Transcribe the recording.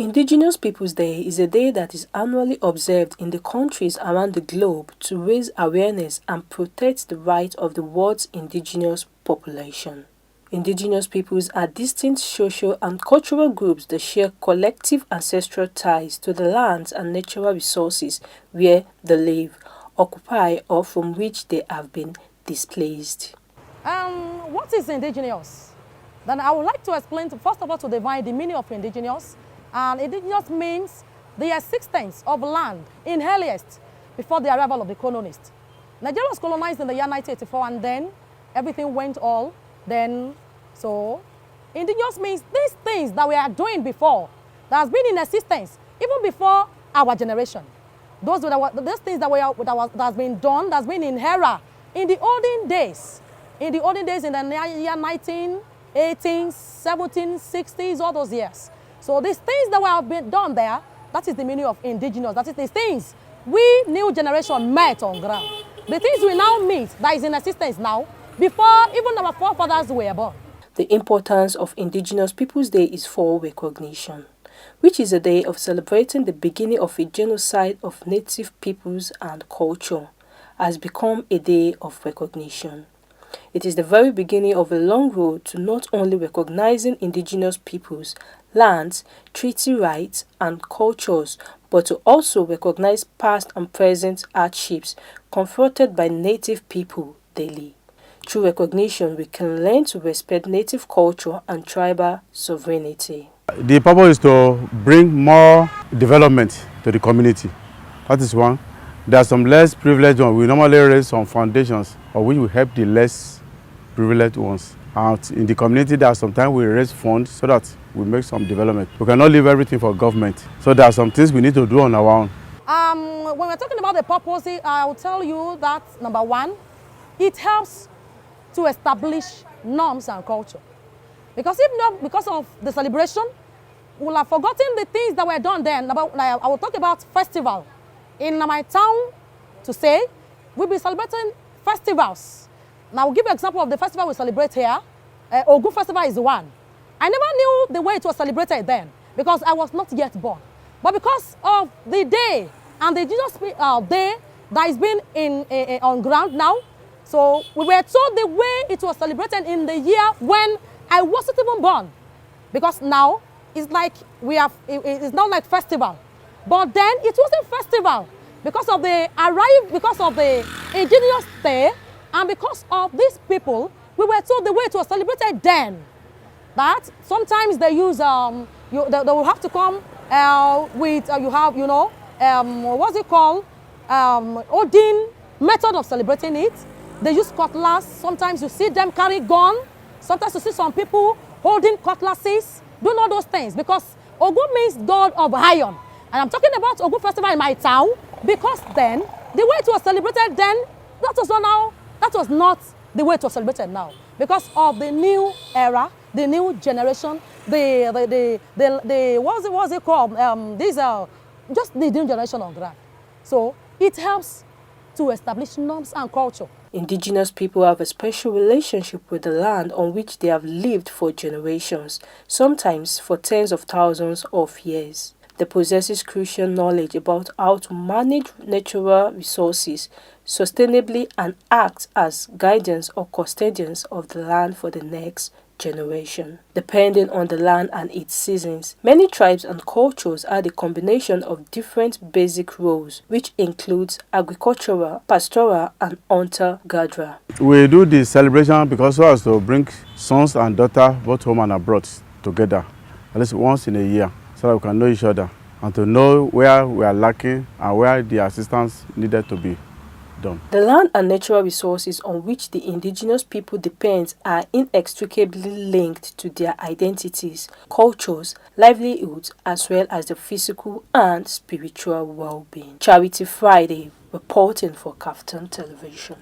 Indigenous Peoples Day is a day that is annually observed in the countries around the globe to raise awareness and protect the rights of the world's indigenous population. Indigenous peoples are distinct social and cultural groups that share collective ancestral ties to the lands and natural resources where they live, occupy, or from which they have been displaced. What is indigenous? Then I would like to explain, first of all, to define the meaning of indigenous. And indigenous means the existence of land in earliest before the arrival of the colonists. Nigeria was colonized in the year 1984, and then everything went all. Then, so indigenous means these things that we are doing before, that has been in existence even before our generation. Those things that has been done, that's been in era in the olden days. In the olden days, in the year 1918s, 1760s, all those years. So these things that have been done there, that is the meaning of indigenous. That is the things we, new generation, met on ground. The things we now meet that is in existence now, before even our forefathers were born. The importance of Indigenous Peoples Day is for recognition, which is a day of celebrating the beginning of a genocide of native peoples and culture, has become a day of recognition. It is the very beginning of a long road to not only recognizing indigenous peoples, lands, treaty rights, and cultures, but to also recognize past and present hardships confronted by native people daily. Through recognition, we can learn to respect native culture and tribal sovereignty. The purpose is to bring more development to the community. That is one. There are some less privileged ones. We normally raise some foundations or we will help the less privileged ones. And in the community, there are sometimes we raise funds so that we make some development. We cannot leave everything for government. So there are some things we need to do on our own. When we're talking about the purpose, I will tell you that, number one, it helps to establish norms and culture. Because if not because of the celebration, we'll have forgotten the things that were done then. I will talk about festival. In my town, to say, we'll be celebrating festivals. Now, I'll give you an example of the festival we celebrate here. Ogun Festival is one. I never knew the way it was celebrated then because I was not yet born. But because of the day and the Jesus day that has been on ground now, so we were told the way it was celebrated in the year when I wasn't even born. Because now it's like it's not like festival. But then it wasn't festival because of the indigenous day, and because of these people, we were told the way it was celebrated then. That sometimes they use they will have to come with what's it called, Odin method of celebrating it. They use cutlass. Sometimes you see them carry gun. Sometimes you see some people holding cutlasses, doing all those things because Ogun means God of iron. And I'm talking about Ogun Festival in my town because then, the way it was celebrated then, that was not the way it was celebrated now. Because of the new era, the new generation, what's it called? These are just the new generation on ground. So it helps to establish norms and culture. Indigenous people have a special relationship with the land on which they have lived for generations, sometimes for tens of thousands of years. They possess crucial knowledge about how to manage natural resources sustainably and act as guardians or custodians of the land for the next generation. Depending on the land and its seasons, many tribes and cultures are the combination of different basic roles, which includes agricultural, pastoral, and hunter-gatherer. We do the celebration because so as to bring sons and daughters both home and abroad together, at least once in a year, so that we can know each other and to know where we are lacking and where the assistance needed to be done. The land and natural resources on which the indigenous people depend are inextricably linked to their identities, cultures, livelihoods, as well as the physical and spiritual well-being. Charity Friday, reporting for KAFTAN Television.